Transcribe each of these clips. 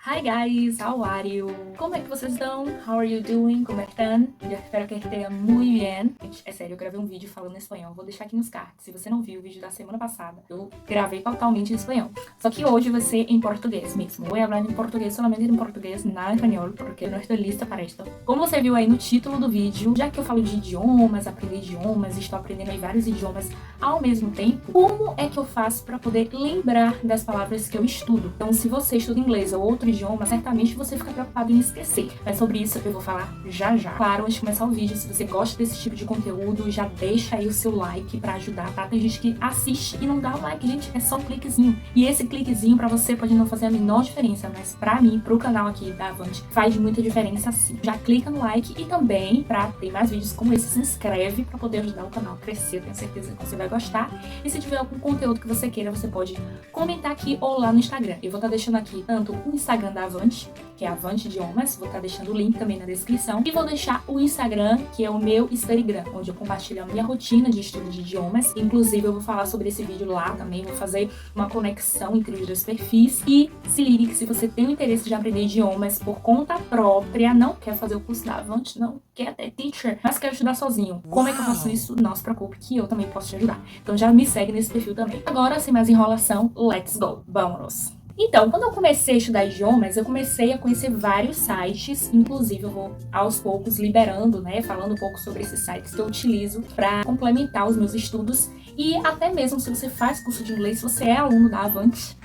Hi guys, how are you? Como é que vocês estão? How are you doing? Como estão? Eu espero que estejam muito bem. Gente, é sério, eu gravei um vídeo falando em espanhol. Vou deixar aqui nos cards. Se você não viu o vídeo da semana passada, eu gravei totalmente em espanhol. Só que hoje vai ser em português mesmo. Vou falar em português, solamente em português, nada em espanhol, porque eu não estou lista para isto. Como você viu aí no título do vídeo, já que eu falo de idiomas, aprender idiomas, estou aprendendo aí vários idiomas ao mesmo tempo, como é que eu faço para poder lembrar das palavras que eu estudo? Então, se você estuda inglês ou outro idioma, certamente você fica preocupado em esquecer. Mas sobre isso eu vou falar já já. Claro, antes de começar o vídeo, se você gosta desse tipo de conteúdo, já deixa aí o seu like pra ajudar, tá? Tem gente que assiste e não dá o like, gente, é só um cliquezinho. E esse cliquezinho pra você pode não fazer a menor diferença, mas pra mim, pro canal aqui da Avante, faz muita diferença sim. Já clica no like e também, pra ter mais vídeos como esse, se inscreve pra poder ajudar o canal a crescer. Eu tenho certeza que você vai gostar. E se tiver algum conteúdo que você queira, você pode comentar aqui ou lá no Instagram. Eu vou estar deixando aqui tanto o Instagram da Avante, que é Avante Idiomas, vou estar deixando o link também na descrição, e vou deixar o Instagram, que é o meu Instagram, onde eu compartilho a minha rotina de estudo de idiomas. Inclusive, eu vou falar sobre esse vídeo lá também, vou fazer uma conexão entre os dois perfis. E se ligue que se você tem o interesse de aprender idiomas por conta própria, não quer fazer o curso da Avante, não quer ter teacher, mas quer estudar sozinho. Como é que eu faço isso? Não se preocupe que eu também posso te ajudar. Então já me segue nesse perfil também. Agora, sem mais enrolação, let's go! Vamos! Então, quando eu comecei a estudar idiomas, eu comecei a conhecer vários sites, inclusive eu vou aos poucos liberando, né, falando um pouco sobre esses sites que eu utilizo para complementar os meus estudos. E até mesmo se você faz curso de inglês, se você é aluno da Avante,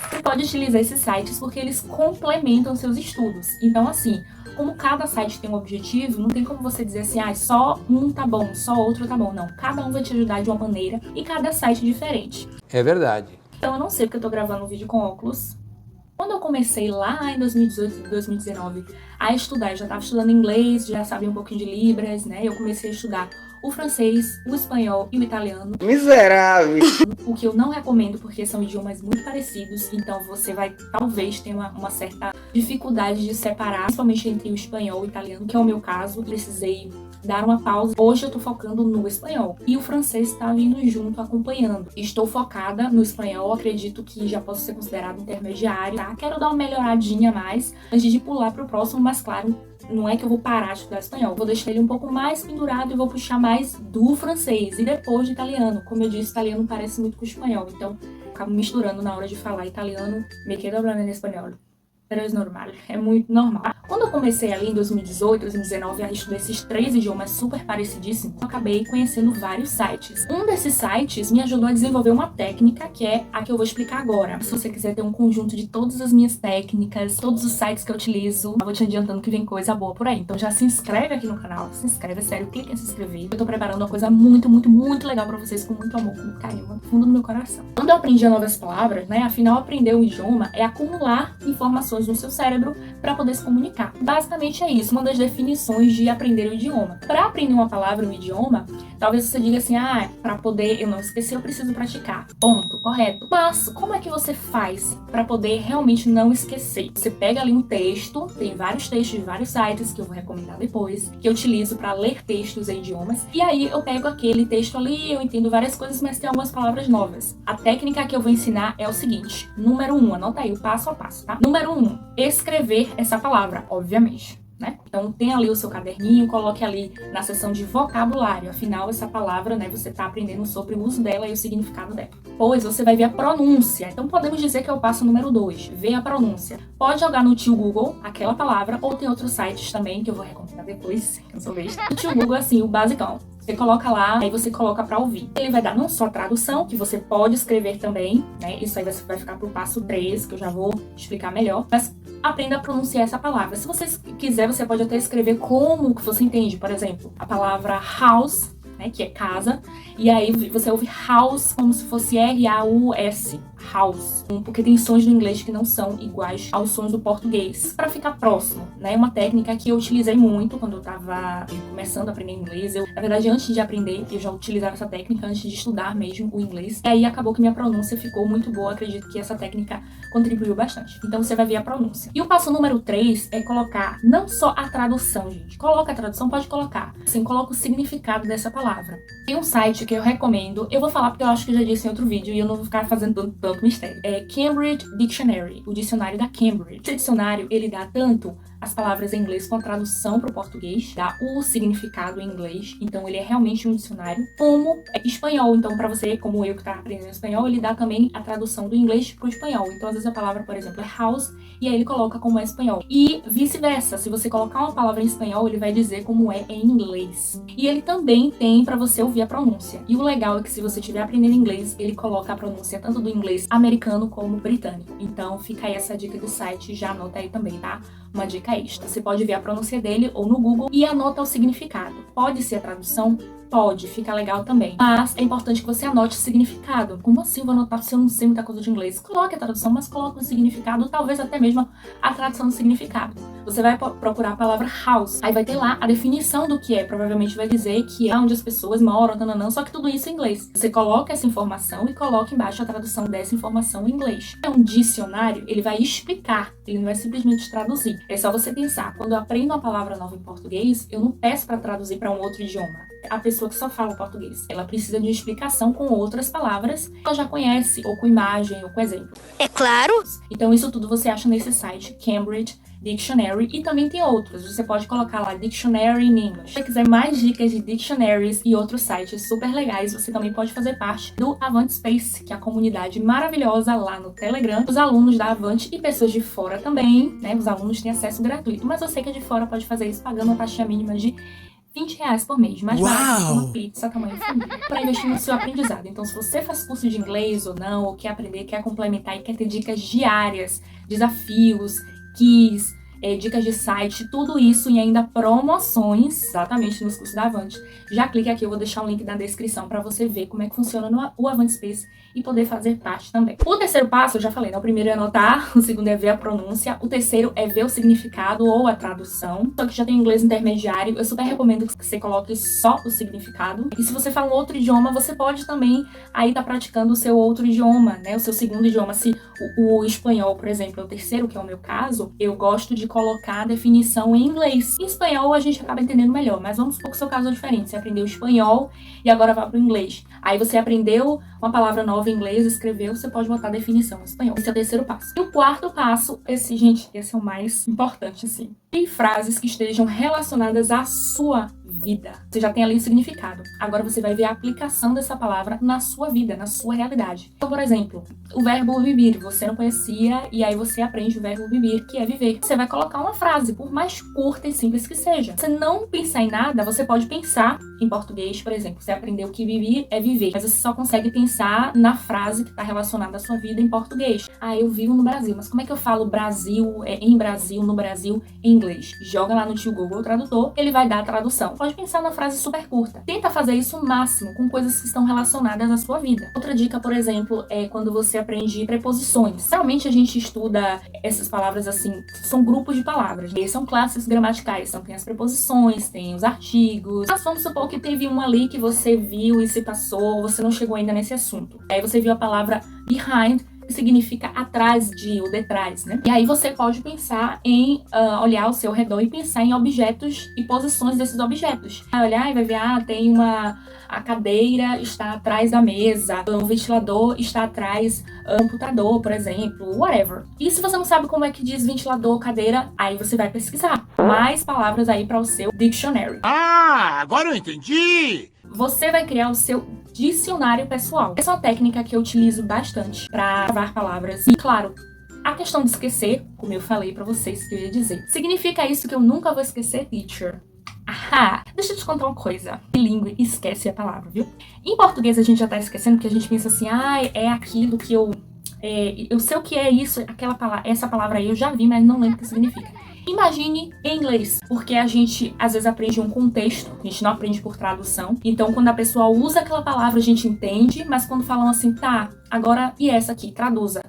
você pode utilizar esses sites porque eles complementam seus estudos. Então, assim, como cada site tem um objetivo, não tem como você dizer assim, só um tá bom, só outro tá bom. Não, cada um vai te ajudar de uma maneira e cada site é diferente. É verdade. Então eu não sei porque eu tô gravando um vídeo com óculos. Quando eu comecei lá em 2018, 2019 a estudar, eu já estava estudando inglês, já sabia um pouquinho de Libras, né? Eu comecei a estudar o francês, o espanhol e o italiano. Miserável! O que eu não recomendo, porque são idiomas muito parecidos, então você vai talvez ter uma certa dificuldade de separar, principalmente entre o espanhol e o italiano, que é o meu caso. Precisei dar uma pausa. Hoje eu tô focando no espanhol e o francês tá vindo junto, acompanhando. Estou focada no espanhol, acredito que já posso ser considerado intermediário, tá? Quero dar uma melhoradinha a mais antes de pular pro próximo, mas claro, não é que eu vou parar de estudar espanhol. Vou deixar ele um pouco mais pendurado e vou puxar mais do francês e depois de italiano. Como eu disse, italiano parece muito com o espanhol, então eu acabo misturando na hora de falar italiano. Me quedo hablando en espanhol. Pero é normal, é muito normal. Quando eu comecei ali em 2018, 2019 a estudar esses três idiomas super parecidíssimos, eu acabei conhecendo vários sites. Um desses sites me ajudou a desenvolver uma técnica que é a que eu vou explicar agora. Se você quiser ter um conjunto de todas as minhas técnicas, todos os sites que eu utilizo, eu vou te adiantando que vem coisa boa por aí. Então já se inscreve aqui no canal, se inscreve, é sério, clica em se inscrever. Eu tô preparando uma coisa muito, muito, muito legal pra vocês, com muito amor, com muito carinho, no fundo do meu coração. Quando eu aprendi novas palavras, né, afinal aprender um idioma é acumular informações no seu cérebro para poder se comunicar. Basicamente é isso, uma das definições de aprender o idioma. Para aprender uma palavra, um idioma, talvez você diga assim, para poder eu não esquecer, eu preciso praticar. Ponto, correto. Mas como é que você faz para poder realmente não esquecer? Você pega ali um texto, tem vários textos de vários sites que eu vou recomendar depois, que eu utilizo para ler textos em idiomas, e aí eu pego aquele texto ali, eu entendo várias coisas, mas tem algumas palavras novas. A técnica que eu vou ensinar é o seguinte: número 1, anota aí o passo a passo, tá? Número 1, escrever essa palavra, obviamente, né? Então tem ali o seu caderninho, coloque ali na seção de vocabulário. Afinal, essa palavra, né, você tá aprendendo sobre o uso dela e o significado dela. Depois você vai ver a pronúncia. Então podemos dizer que é o passo número 2, ver a pronúncia. Pode jogar no tio Google aquela palavra, ou tem outros sites também que eu vou recomendar depois, que eu sou besta. No tio Google, assim, o basicão. Você coloca lá, aí você coloca para ouvir. Ele vai dar não só a tradução, que você pode escrever também, né? Isso aí vai ficar pro passo 3, que eu já vou explicar melhor. Mas aprenda a pronunciar essa palavra. Se você quiser, você pode até escrever como que você entende. Por exemplo, a palavra house, né, que é casa, e aí você ouve house como se fosse R-A-U-S, house, porque tem sons do inglês que não são iguais aos sons do português, para ficar próximo, né? Uma técnica que eu utilizei muito quando eu tava começando a aprender inglês. Na verdade, antes de aprender, eu já utilizava essa técnica antes de estudar mesmo o inglês, e aí acabou que minha pronúncia ficou muito boa. Acredito que essa técnica contribuiu bastante. Então você vai ver a pronúncia. E o passo número 3 é colocar não só a tradução, gente. Coloca a tradução, pode colocar. Assim, coloca o significado dessa palavra. Tem um site que eu recomendo, eu vou falar porque eu acho que eu já disse em outro vídeo e eu não vou ficar fazendo Pronto, mistério. É Cambridge Dictionary, o dicionário da Cambridge. Esse dicionário, ele dá tanto as palavras em inglês com a tradução para o português, dá o significado em inglês, então ele é realmente um dicionário, como espanhol. Então, para você, como eu que tá aprendendo espanhol, ele dá também a tradução do inglês para o espanhol. Então, às vezes a palavra, por exemplo, é house, e aí ele coloca como é espanhol. E vice-versa, se você colocar uma palavra em espanhol, ele vai dizer como é em inglês. E ele também tem para você ouvir a pronúncia. E o legal é que se você estiver aprendendo inglês, ele coloca a pronúncia tanto do inglês americano como britânico. Então, fica aí essa dica do site, já anota aí também, tá? Uma dica extra. Você pode ver a pronúncia dele ou no Google e anota o significado. Pode ser a tradução? Pode, fica legal também. Mas é importante que você anote o significado. Como assim eu vou anotar se eu não sei muita coisa de inglês? Coloque a tradução, mas coloque o significado, talvez até mesmo a tradução do significado. Você vai procurar a palavra house. Aí vai ter lá a definição do que é. Provavelmente vai dizer que é onde as pessoas moram, tananã, só que tudo isso em inglês. Você coloca essa informação e coloca embaixo a tradução dessa informação em inglês. É um dicionário, ele vai explicar, ele não vai simplesmente traduzir. É só você pensar, quando eu aprendo uma palavra nova em português, eu não peço para traduzir para um outro idioma. A pessoa que só fala português, ela precisa de uma explicação com outras palavras que ela já conhece, ou com imagem, ou com exemplo. É claro! Então isso tudo você acha nesse site, Cambridge Dictionary, e também tem outros. Você pode colocar lá Dictionary in English. Se você quiser mais dicas de dictionaries e outros sites super legais, você também pode fazer parte do Avant Space, que é a comunidade maravilhosa lá no Telegram. Os alunos da Avant e pessoas de fora também, né? Os alunos têm acesso gratuito, mas você que é de fora pode fazer isso pagando uma taxa mínima de R$20 por mês, mais barato que uma pizza tamanho família, para investir no seu aprendizado. Então, se você faz curso de inglês ou não, ou quer aprender, quer complementar e quer ter dicas diárias, desafios, quiz, dicas de site, tudo isso e ainda promoções, exatamente nos cursos da Avant, já clique aqui, eu vou deixar o link na descrição para você ver como é que funciona o Avant Space e poder fazer parte também. O terceiro passo, eu já falei, né? O primeiro é anotar, o segundo é ver a pronúncia, o terceiro é ver o significado ou a tradução. Só que já tem inglês intermediário, eu super recomendo que você coloque só o significado. E se você fala um outro idioma, você pode também aí tá praticando o seu outro idioma, né? O seu segundo idioma. Se o espanhol, por exemplo, é o terceiro, que é o meu caso, eu gosto de colocar a definição em inglês. Em espanhol a gente acaba entendendo melhor, mas vamos supor que o seu caso é diferente. Você aprendeu espanhol e agora vai pro inglês. Aí você aprendeu uma palavra nova em inglês, escreveu, você pode botar a definição em espanhol. Esse é o terceiro passo. E o quarto passo, esse é o mais importante, assim. Tem frases que estejam relacionadas à sua vida. Você já tem ali o significado. Agora você vai ver a aplicação dessa palavra na sua vida, na sua realidade. Então, por exemplo, o verbo vivir, você não conhecia e aí você aprende o verbo vivir, que é viver. Você vai colocar uma frase, por mais curta e simples que seja. Você não pensar em nada, você pode pensar em português, por exemplo. Você aprendeu que viver é viver, mas você só consegue pensar na frase que está relacionada à sua vida em português. Ah, eu vivo no Brasil, mas como é que eu falo Brasil, em Brasil, no Brasil, em inglês? Joga lá no tio Google Tradutor, ele vai dar a tradução. Pode pensar na frase super curta. Tenta fazer isso o máximo com coisas que estão relacionadas à sua vida. Outra dica, por exemplo, é quando você aprende preposições. Geralmente a gente estuda essas palavras assim, são grupos de palavras. E são classes gramaticais, então tem as preposições, tem os artigos. Mas vamos supor que teve um ali que você viu e se passou, você não chegou ainda nesse assunto. Aí você viu a palavra behind, que significa atrás de ou detrás, né? E aí você pode pensar em olhar ao seu redor e pensar em objetos e posições desses objetos. Vai olhar e vai ver, tem a cadeira está atrás da mesa, o ventilador está atrás do computador, por exemplo, whatever. E se você não sabe como é que diz ventilador, cadeira, aí você vai pesquisar mais palavras aí para o seu dictionary. Ah, agora eu entendi! Você vai criar o seu dicionário pessoal. Essa é uma técnica que eu utilizo bastante para gravar palavras. E, claro, a questão de esquecer, como eu falei para vocês que eu ia dizer. Significa isso que eu nunca vou esquecer, teacher? Ahá! Deixa eu te contar uma coisa. Bilíngue esquece a palavra, viu? Em português a gente já tá esquecendo porque a gente pensa assim, é aquilo que eu sei o que é isso, essa palavra aí eu já vi, mas não lembro o que significa. Imagine em inglês, porque a gente às vezes aprende um contexto, a gente não aprende por tradução. Então, quando a pessoa usa aquela palavra, a gente entende, mas quando falam assim, tá, agora e essa aqui, traduza.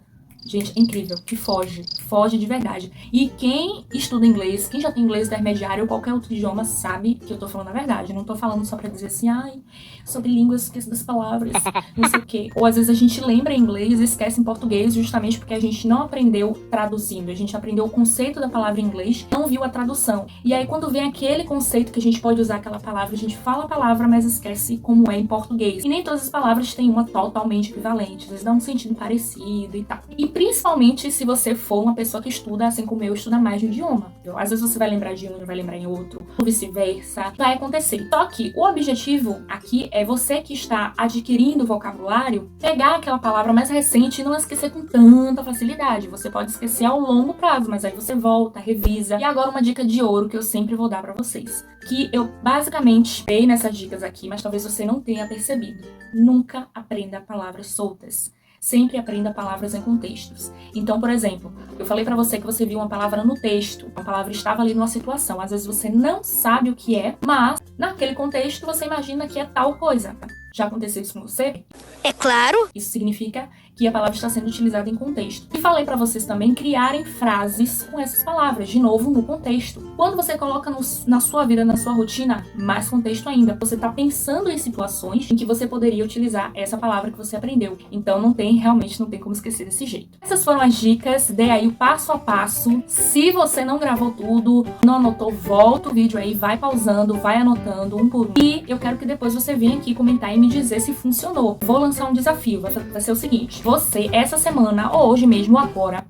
Gente, é incrível, que foge foge de verdade. E quem estuda inglês, quem já tem inglês intermediário ou qualquer outro idioma, sabe que eu tô falando a verdade. Eu não tô falando só pra dizer assim, ai, sobre línguas, esqueço das palavras, não sei o quê. Ou às vezes a gente lembra em inglês e esquece em português justamente porque a gente não aprendeu traduzindo. A gente aprendeu o conceito da palavra em inglês, não viu a tradução. E aí quando vem aquele conceito que a gente pode usar aquela palavra, a gente fala a palavra, mas esquece como é em português. E nem todas as palavras têm uma totalmente equivalente. Às vezes dá um sentido parecido e tal. E principalmente se você for uma pessoa que estuda, assim como eu, estuda mais de um idioma. Às vezes você vai lembrar de um e vai lembrar em outro, ou vice-versa. Vai acontecer. Só que o objetivo aqui é você que está adquirindo vocabulário, pegar aquela palavra mais recente e não esquecer com tanta facilidade. Você pode esquecer ao longo prazo, mas aí você volta, revisa. E agora uma dica de ouro que eu sempre vou dar pra vocês, que eu basicamente dei nessas dicas aqui, mas talvez você não tenha percebido. Nunca aprenda palavras soltas. Sempre aprenda palavras em contextos. Então, por exemplo, eu falei pra você que você viu uma palavra no texto, uma palavra estava ali numa situação. Às vezes você não sabe o que é, mas naquele contexto você imagina que é tal coisa. Já aconteceu isso com você? É claro. Isso significa que a palavra está sendo utilizada em contexto. E falei pra vocês também criarem frases com essas palavras, de novo, no contexto. Quando você coloca na sua vida, na sua rotina, mais contexto ainda. Você tá pensando em situações em que você poderia utilizar essa palavra que você aprendeu. Então realmente não tem como esquecer desse jeito. Essas foram as dicas, dei aí o passo a passo. Se você não gravou tudo, não anotou, volta o vídeo aí, vai pausando, vai anotando um por um. E eu quero que depois você venha aqui comentar e me dizer se funcionou. Vou lançar um desafio, vai ser o seguinte: você, essa semana, ou hoje mesmo, agora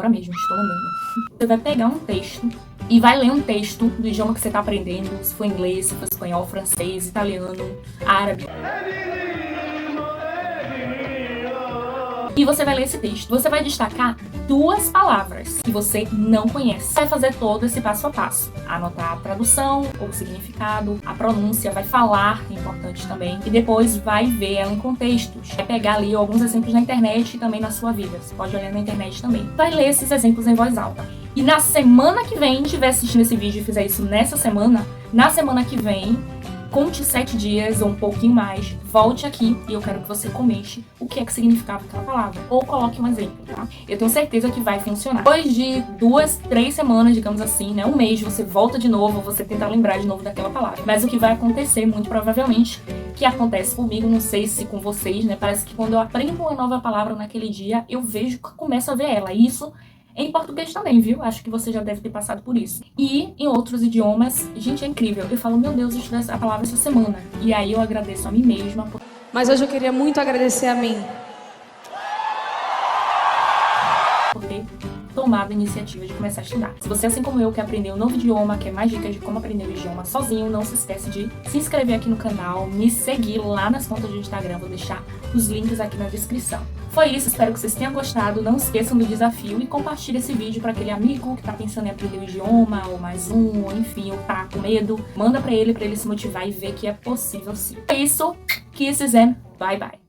mesmo, estou mandando, você vai pegar um texto e vai ler um texto do idioma que você está aprendendo, se for inglês, se for espanhol, francês, italiano, árabe. E você vai ler esse texto. Você vai destacar 2 palavras que você não conhece. Vai fazer todo esse passo a passo. Anotar a tradução, o significado, a pronúncia, vai falar, é importante também. E depois vai ver ela em contextos. Vai pegar ali alguns exemplos na internet e também na sua vida. Você pode olhar na internet também. Vai ler esses exemplos em voz alta. E na semana que vem, estiver assistindo esse vídeo e fizer isso nessa semana, na semana que vem, conte 7 dias ou um pouquinho mais, volte aqui e eu quero que você comente o que é que significava aquela palavra. Ou coloque um exemplo, tá? Eu tenho certeza que vai funcionar. Depois de 2, 3 semanas, digamos assim, né? Um mês, você volta de novo, você tenta lembrar de novo daquela palavra. Mas o que vai acontecer, muito provavelmente, que acontece comigo, não sei se com vocês, né? Parece que quando eu aprendo uma nova palavra naquele dia, eu vejo que começo a ver ela. E isso em português também, viu? Acho que você já deve ter passado por isso. E em outros idiomas, gente, é incrível. Eu falo, meu Deus, eu estudei essa palavra essa semana. E aí eu agradeço a mim mesma. Mas hoje eu queria muito agradecer a mim. Por ter tomado a iniciativa de começar a estudar. Se você, assim como eu, quer aprender um novo idioma, quer mais dicas de como aprender o idioma sozinho, não se esquece de se inscrever aqui no canal, me seguir lá nas contas do Instagram, vou deixar os links aqui na descrição. Foi isso, espero que vocês tenham gostado, não esqueçam do desafio e compartilhe esse vídeo para aquele amigo que tá pensando em aprender o idioma, ou mais um, ou enfim, ou tá com medo. Manda pra ele se motivar e ver que é possível sim. É isso, kisses and bye bye.